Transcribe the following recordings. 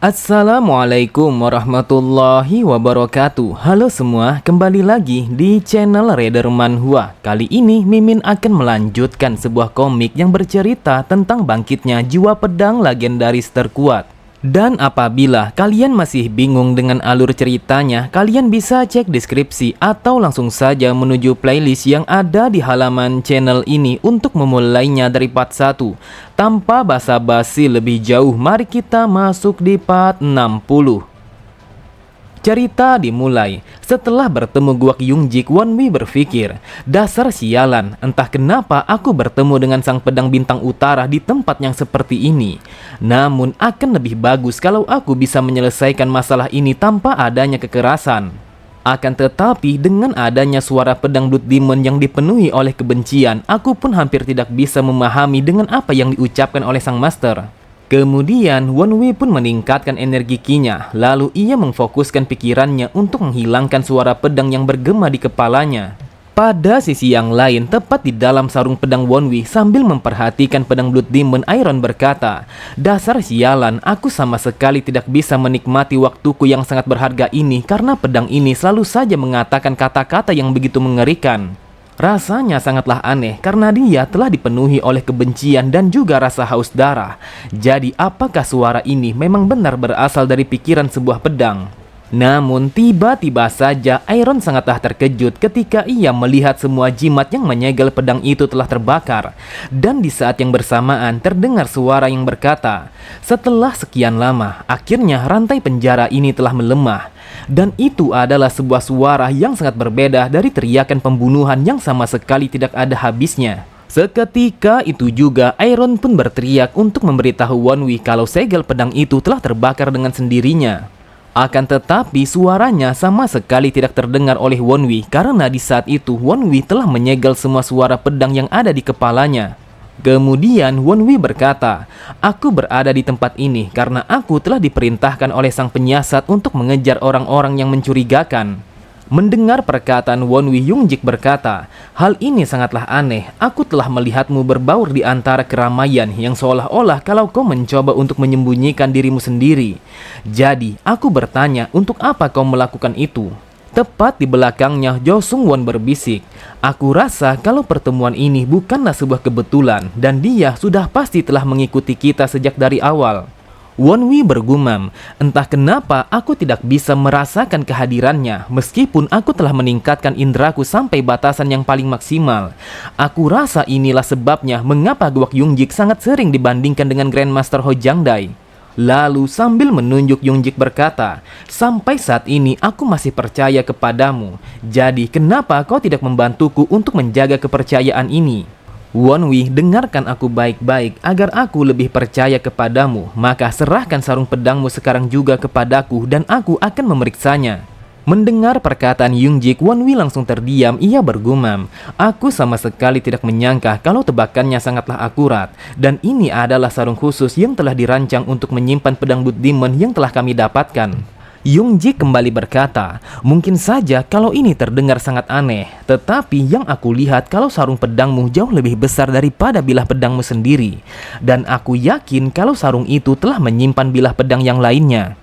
Assalamualaikum warahmatullahi wabarakatuh. Halo semua, kembali lagi di channel Raider Manhwa. Kali ini Mimin akan melanjutkan sebuah komik yang bercerita tentang bangkitnya jiwa pedang legendaris terkuat. Dan apabila kalian masih bingung dengan alur ceritanya, kalian bisa cek deskripsi atau langsung saja menuju playlist yang ada di halaman channel ini untuk memulainya dari part 1. Tanpa basa-basi lebih jauh, mari kita masuk di part 60. Cerita dimulai setelah bertemu Guak Yungjik. Wonwi berpikir, dasar sialan, entah kenapa aku bertemu dengan sang pedang bintang utara di tempat yang seperti ini. Namun akan lebih bagus kalau aku bisa menyelesaikan masalah ini tanpa adanya kekerasan. Akan tetapi dengan adanya suara pedang Blood Demon yang dipenuhi oleh kebencian, aku pun hampir tidak bisa memahami dengan apa yang diucapkan oleh sang master. Kemudian Wonwi pun meningkatkan energi Ki-nya, lalu ia memfokuskan pikirannya untuk menghilangkan suara pedang yang bergema di kepalanya. Pada sisi yang lain, tepat di dalam sarung pedang Wonwi, sambil memperhatikan pedang Blood Demon, Iron berkata, "Dasar sialan, aku sama sekali tidak bisa menikmati waktuku yang sangat berharga ini karena pedang ini selalu saja mengatakan kata-kata yang begitu mengerikan." Rasanya sangatlah aneh karena dia telah dipenuhi oleh kebencian dan juga rasa haus darah. Jadi apakah suara ini memang benar berasal dari pikiran sebuah pedang? Namun tiba-tiba saja Iron sangatlah terkejut ketika ia melihat semua jimat yang menyegel pedang itu telah terbakar. Dan di saat yang bersamaan terdengar suara yang berkata, "Setelah sekian lama, akhirnya rantai penjara ini telah melemah." Dan itu adalah sebuah suara yang sangat berbeda dari teriakan pembunuhan yang sama sekali tidak ada habisnya. Seketika itu juga Iron pun berteriak untuk memberitahu Wonwi kalau segel pedang itu telah terbakar dengan sendirinya. Akan tetapi suaranya sama sekali tidak terdengar oleh Wonwi karena di saat itu Wonwi telah menyegel semua suara pedang yang ada di kepalanya. Kemudian Wonwi berkata, "Aku berada di tempat ini karena aku telah diperintahkan oleh sang penyiasat untuk mengejar orang-orang yang mencurigakan." Mendengar perkataan Wonwi, Yungjik berkata, "Hal ini sangatlah aneh. Aku telah melihatmu berbaur di antara keramaian yang seolah-olah kalau kau mencoba untuk menyembunyikan dirimu sendiri. Jadi, aku bertanya, untuk apa kau melakukan itu?" Tepat di belakangnya, Jo Sung Won berbisik, "Aku rasa kalau pertemuan ini bukanlah sebuah kebetulan dan dia sudah pasti telah mengikuti kita sejak dari awal." Wonwi bergumam, "Entah kenapa aku tidak bisa merasakan kehadirannya meskipun aku telah meningkatkan indraku sampai batasan yang paling maksimal. Aku rasa inilah sebabnya mengapa Guak Yungjik sangat sering dibandingkan dengan Grandmaster Ho Jangdai." Lalu sambil menunjuk, Yungjik berkata, "Sampai saat ini aku masih percaya kepadamu. Jadi kenapa kau tidak membantuku untuk menjaga kepercayaan ini? Wonwi, dengarkan aku baik-baik agar aku lebih percaya kepadamu. Maka serahkan sarung pedangmu sekarang juga kepadaku dan aku akan memeriksanya." Mendengar perkataan Yungjik, Wonwi langsung terdiam. Ia bergumam, "Aku sama sekali tidak menyangka kalau tebakannya sangatlah akurat. Dan ini adalah sarung khusus yang telah dirancang untuk menyimpan pedang Blood Demon yang telah kami dapatkan." Yungjik kembali berkata, "Mungkin saja kalau ini terdengar sangat aneh, tetapi yang aku lihat kalau sarung pedangmu jauh lebih besar daripada bilah pedangmu sendiri. Dan aku yakin kalau sarung itu telah menyimpan bilah pedang yang lainnya."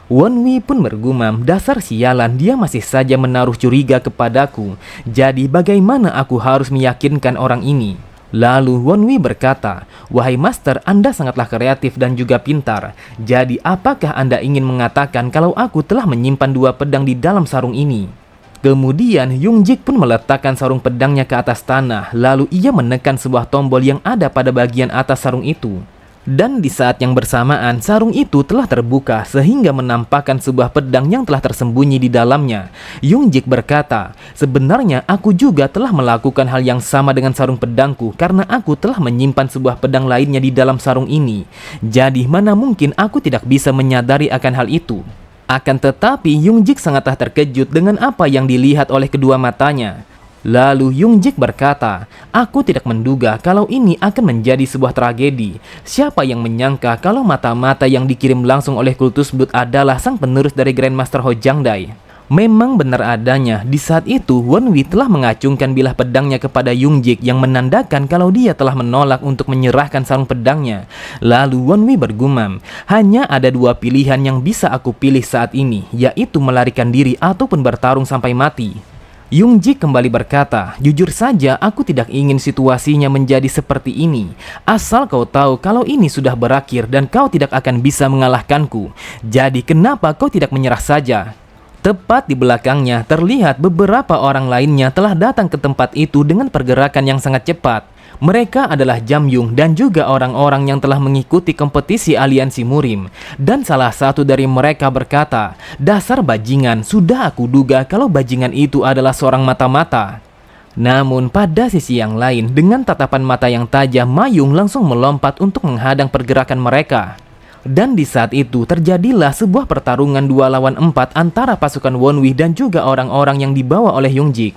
Wonwi pun bergumam, "Dasar sialan, dia masih saja menaruh curiga kepadaku. Jadi bagaimana aku harus meyakinkan orang ini?" Lalu Wonwi berkata, "Wahai master, Anda sangatlah kreatif dan juga pintar. Jadi apakah Anda ingin mengatakan kalau aku telah menyimpan dua pedang di dalam sarung ini?" Kemudian Yungjik pun meletakkan sarung pedangnya ke atas tanah. Lalu ia menekan sebuah tombol yang ada pada bagian atas sarung itu. Dan di saat yang bersamaan, sarung itu telah terbuka sehingga menampakkan sebuah pedang yang telah tersembunyi di dalamnya. Yungjik berkata, "Sebenarnya aku juga telah melakukan hal yang sama dengan sarung pedangku karena aku telah menyimpan sebuah pedang lainnya di dalam sarung ini. Jadi mana mungkin aku tidak bisa menyadari akan hal itu." Akan tetapi Yungjik sangatlah terkejut dengan apa yang dilihat oleh kedua matanya. Lalu Yungjik berkata, "Aku tidak menduga kalau ini akan menjadi sebuah tragedi. Siapa yang menyangka kalau mata-mata yang dikirim langsung oleh kultus Blood adalah sang penerus dari Grandmaster Ho Jangdai?" Memang benar adanya, di saat itu Wonwi telah mengacungkan bilah pedangnya kepada Yungjik yang menandakan kalau dia telah menolak untuk menyerahkan sarung pedangnya. Lalu Wonwi bergumam, hanya ada dua pilihan yang bisa aku pilih saat ini, yaitu melarikan diri ataupun bertarung sampai mati. Yungjik kembali berkata, jujur saja aku tidak ingin situasinya menjadi seperti ini. Asal kau tahu kalau ini sudah berakhir dan kau tidak akan bisa mengalahkanku. Jadi kenapa kau tidak menyerah saja? Tepat di belakangnya terlihat beberapa orang lainnya telah datang ke tempat itu dengan pergerakan yang sangat cepat. Mereka adalah Jamyung dan juga orang-orang yang telah mengikuti kompetisi aliansi Murim. Dan salah satu dari mereka berkata, dasar bajingan, sudah aku duga kalau bajingan itu adalah seorang mata-mata. Namun pada sisi yang lain, dengan tatapan mata yang tajam, Mayung langsung melompat untuk menghadang pergerakan mereka. Dan di saat itu terjadilah sebuah pertarungan 2 lawan 4 antara pasukan Wonwi dan juga orang-orang yang dibawa oleh Yungjik.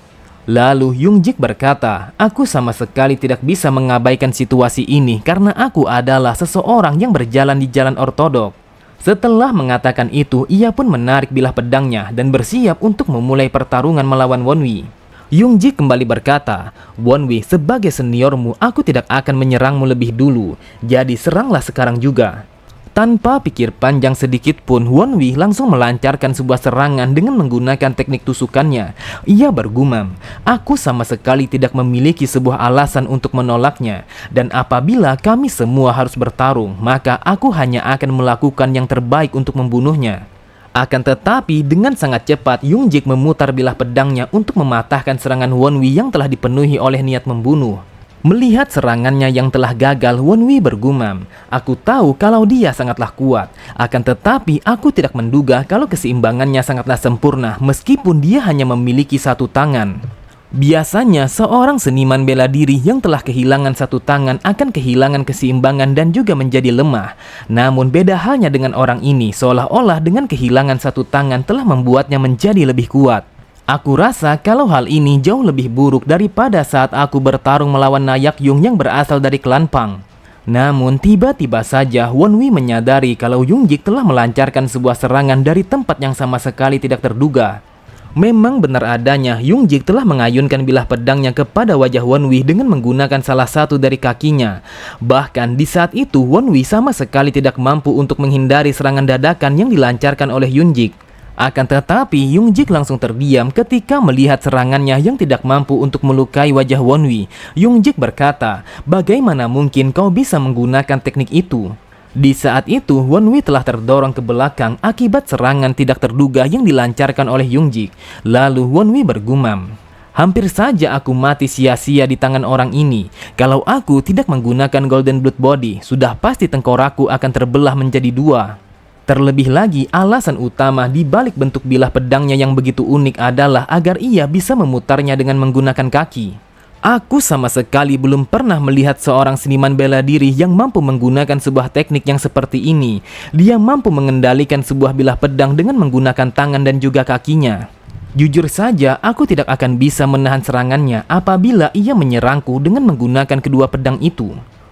Lalu Yungjik berkata, aku sama sekali tidak bisa mengabaikan situasi ini karena aku adalah seseorang yang berjalan di jalan ortodok. Setelah mengatakan itu, ia pun menarik bilah pedangnya dan bersiap untuk memulai pertarungan melawan Wonwi. Yungjik kembali berkata, Wonwi, sebagai seniormu aku tidak akan menyerangmu lebih dulu, jadi seranglah sekarang juga. Tanpa pikir panjang sedikit pun, Wonwi langsung melancarkan sebuah serangan dengan menggunakan teknik tusukannya. Ia bergumam, aku sama sekali tidak memiliki sebuah alasan untuk menolaknya. Dan apabila kami semua harus bertarung, maka aku hanya akan melakukan yang terbaik untuk membunuhnya. Akan tetapi dengan sangat cepat, Yungjik memutar bilah pedangnya untuk mematahkan serangan Wonwi yang telah dipenuhi oleh niat membunuh. Melihat serangannya yang telah gagal, Wonwi bergumam, aku tahu kalau dia sangatlah kuat. Akan tetapi aku tidak menduga kalau keseimbangannya sangatlah sempurna meskipun dia hanya memiliki satu tangan. Biasanya seorang seniman bela diri yang telah kehilangan satu tangan akan kehilangan keseimbangan dan juga menjadi lemah. Namun beda halnya dengan orang ini, seolah-olah dengan kehilangan satu tangan telah membuatnya menjadi lebih kuat. Aku rasa kalau hal ini jauh lebih buruk daripada saat aku bertarung melawan Nayakyung yang berasal dari klan Pang. Namun tiba-tiba saja Wonwi menyadari kalau Yungjik telah melancarkan sebuah serangan dari tempat yang sama sekali tidak terduga. Memang benar adanya, Yungjik telah mengayunkan bilah pedangnya kepada wajah Wonwi dengan menggunakan salah satu dari kakinya. Bahkan di saat itu Wonwi sama sekali tidak mampu untuk menghindari serangan dadakan yang dilancarkan oleh Yungjik. Akan tetapi Yungjik langsung terdiam ketika melihat serangannya yang tidak mampu untuk melukai wajah Wonwi. Yungjik berkata, bagaimana mungkin kau bisa menggunakan teknik itu? Di saat itu Wonwi telah terdorong ke belakang akibat serangan tidak terduga yang dilancarkan oleh Yungjik. Lalu Wonwi bergumam, hampir saja aku mati sia-sia di tangan orang ini. Kalau aku tidak menggunakan Golden Blood Body, sudah pasti tengkorakku akan terbelah menjadi dua. Terlebih lagi, alasan utama di balik bentuk bilah pedangnya yang begitu unik adalah agar ia bisa memutarnya dengan menggunakan kaki. Aku sama sekali belum pernah melihat seorang seniman bela diri yang mampu menggunakan sebuah teknik yang seperti ini. Dia mampu mengendalikan sebuah bilah pedang dengan menggunakan tangan dan juga kakinya. Jujur saja, aku tidak akan bisa menahan serangannya apabila ia menyerangku dengan menggunakan kedua pedang itu.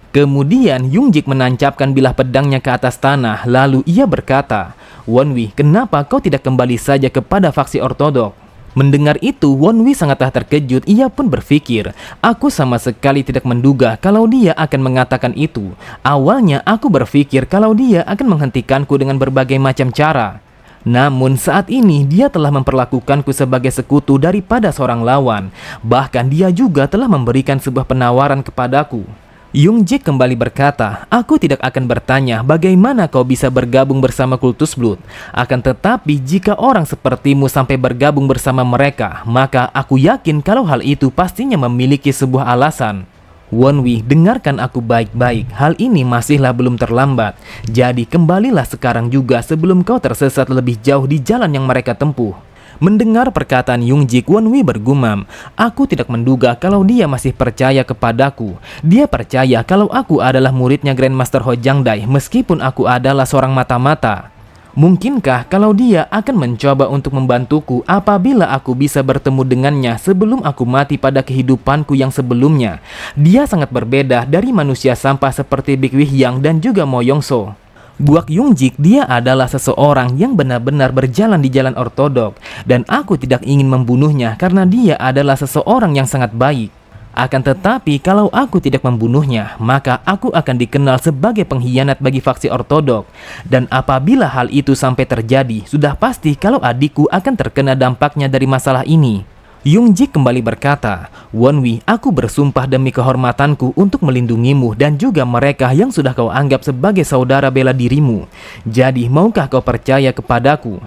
Kemudian Yungjik menancapkan bilah pedangnya ke atas tanah, lalu ia berkata, Wonwi, kenapa kau tidak kembali saja kepada faksi ortodok? Mendengar itu, Wonwi sangatlah terkejut. Ia pun berpikir, aku sama sekali tidak menduga kalau dia akan mengatakan itu. Awalnya aku berpikir kalau dia akan menghentikanku dengan berbagai macam cara. Namun saat ini dia telah memperlakukanku sebagai sekutu daripada seorang lawan. Bahkan dia juga telah memberikan sebuah penawaran kepadaku. Yungjik kembali berkata, aku tidak akan bertanya bagaimana kau bisa bergabung bersama Kultus Blood. Akan tetapi jika orang sepertimu sampai bergabung bersama mereka, maka aku yakin kalau hal itu pastinya memiliki sebuah alasan. Wonwi, dengarkan aku baik-baik, hal ini masihlah belum terlambat. Jadi kembalilah sekarang juga sebelum kau tersesat lebih jauh di jalan yang mereka tempuh. Mendengar perkataan Yungjik, Wonwi bergumam, aku tidak menduga kalau dia masih percaya kepadaku. Dia percaya kalau aku adalah muridnya Grandmaster Hojangdai meskipun aku adalah seorang mata-mata. Mungkinkah kalau dia akan mencoba untuk membantuku apabila aku bisa bertemu dengannya sebelum aku mati pada kehidupanku yang sebelumnya? Dia sangat berbeda dari manusia sampah seperti Big Wihyang dan juga Mo Yongso. Buat Yungjik, dia adalah seseorang yang benar-benar berjalan di jalan ortodok, dan aku tidak ingin membunuhnya karena dia adalah seseorang yang sangat baik. Akan tetapi kalau aku tidak membunuhnya, maka aku akan dikenal sebagai pengkhianat bagi faksi ortodok. Dan apabila hal itu sampai terjadi, sudah pasti kalau adikku akan terkena dampaknya dari masalah ini. Yungjik kembali berkata, "Wonwi, aku bersumpah demi kehormatanku untuk melindungimu dan juga mereka yang sudah kau anggap sebagai saudara bela dirimu. Jadi, maukah kau percaya kepadaku?"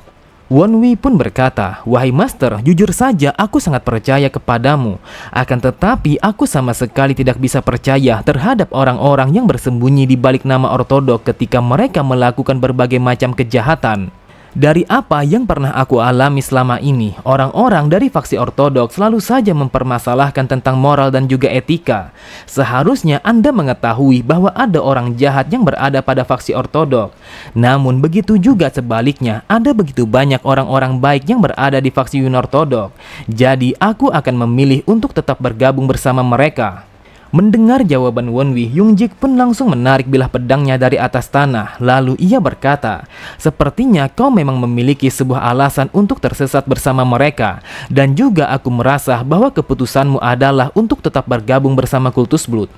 Wonwi pun berkata, "Wahai Master, jujur saja aku sangat percaya kepadamu. Akan tetapi aku sama sekali tidak bisa percaya terhadap orang-orang yang bersembunyi di balik nama ortodok ketika mereka melakukan berbagai macam kejahatan. Dari apa yang pernah aku alami selama ini, orang-orang dari faksi ortodok selalu saja mempermasalahkan tentang moral dan juga etika. Seharusnya Anda mengetahui bahwa ada orang jahat yang berada pada faksi ortodok. Namun begitu juga sebaliknya, ada begitu banyak orang-orang baik yang berada di faksi unortodok. Jadi aku akan memilih untuk tetap bergabung bersama mereka." Mendengar jawaban Wonwi, Yungjik pun langsung menarik bilah pedangnya dari atas tanah. Lalu ia berkata, "Sepertinya kau memang memiliki sebuah alasan untuk tersesat bersama mereka. Dan juga aku merasa bahwa keputusanmu adalah untuk tetap bergabung bersama Kultus Blood."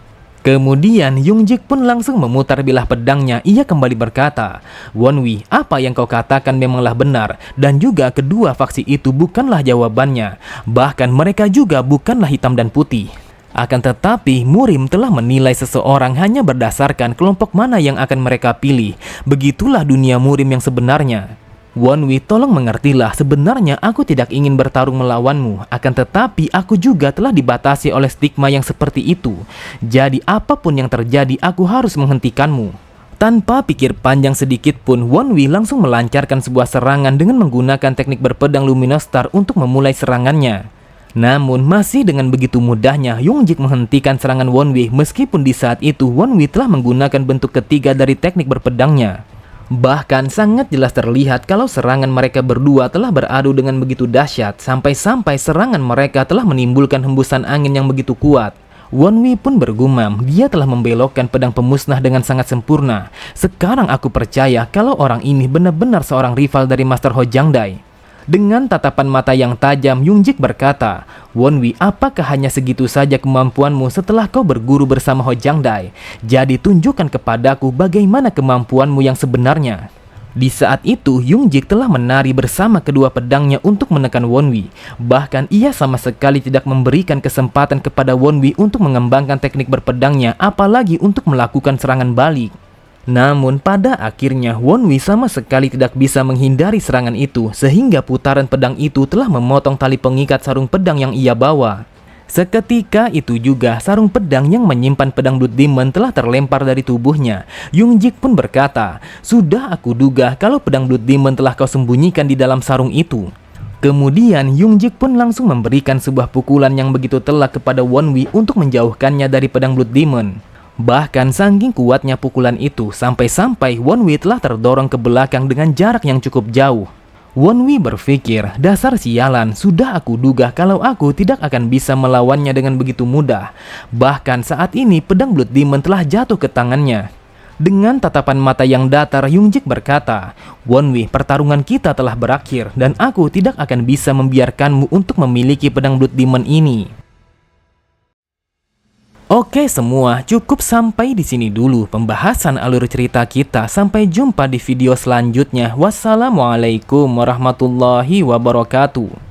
Kemudian Yungjik pun langsung memutar bilah pedangnya. Ia kembali berkata, "Wonwi, apa yang kau katakan memanglah benar. Dan juga kedua faksi itu bukanlah jawabannya. Bahkan mereka juga bukanlah hitam dan putih. Akan tetapi, Murim telah menilai seseorang hanya berdasarkan kelompok mana yang akan mereka pilih. Begitulah dunia Murim yang sebenarnya. Wonwi, tolong mengertilah, sebenarnya aku tidak ingin bertarung melawanmu. Akan tetapi, aku juga telah dibatasi oleh stigma yang seperti itu. Jadi, apapun yang terjadi, aku harus menghentikanmu." Tanpa pikir panjang sedikit pun, Wonwi langsung melancarkan sebuah serangan dengan menggunakan teknik berpedang Luminostar untuk memulai serangannya. Namun masih dengan begitu mudahnya Yungjik menghentikan serangan Wonwi, meskipun di saat itu Wonwi telah menggunakan bentuk ketiga dari teknik berpedangnya. Bahkan sangat jelas terlihat kalau serangan mereka berdua telah beradu dengan begitu dahsyat, sampai-sampai serangan mereka telah menimbulkan hembusan angin yang begitu kuat. Wonwi pun bergumam, dia telah membelokkan pedang pemusnah dengan sangat sempurna. Sekarang aku percaya kalau orang ini benar-benar seorang rival dari Master Hojangdai. Dengan tatapan mata yang tajam, Yungjik berkata, "Wonwi, apakah hanya segitu saja kemampuanmu setelah kau berguru bersama Hojangdai? Jadi tunjukkan kepadaku bagaimana kemampuanmu yang sebenarnya." Di saat itu, Yungjik telah menari bersama kedua pedangnya untuk menekan Wonwi. Bahkan ia sama sekali tidak memberikan kesempatan kepada Wonwi untuk mengembangkan teknik berpedangnya, apalagi untuk melakukan serangan balik. Namun pada akhirnya Wonwi sama sekali tidak bisa menghindari serangan itu, sehingga putaran pedang itu telah memotong tali pengikat sarung pedang yang ia bawa. Seketika itu juga sarung pedang yang menyimpan pedang Blood Demon telah terlempar dari tubuhnya. Yungjik pun berkata, "Sudah aku duga kalau pedang Blood Demon telah kau sembunyikan di dalam sarung itu." Kemudian Yungjik pun langsung memberikan sebuah pukulan yang begitu telak kepada Wonwi untuk menjauhkannya dari pedang Blood Demon. Bahkan saking kuatnya pukulan itu, sampai-sampai Wonwi telah terdorong ke belakang dengan jarak yang cukup jauh. Wonwi berpikir, dasar sialan, sudah aku duga kalau aku tidak akan bisa melawannya dengan begitu mudah. Bahkan saat ini pedang Blood Demon telah jatuh ke tangannya. Dengan tatapan mata yang datar, Yungjik berkata, "Wonwi, pertarungan kita telah berakhir dan aku tidak akan bisa membiarkanmu untuk memiliki pedang Blood Demon ini." Oke semua, cukup sampai di sini dulu pembahasan alur cerita kita. Sampai jumpa di video selanjutnya. Wassalamualaikum warahmatullahi wabarakatuh.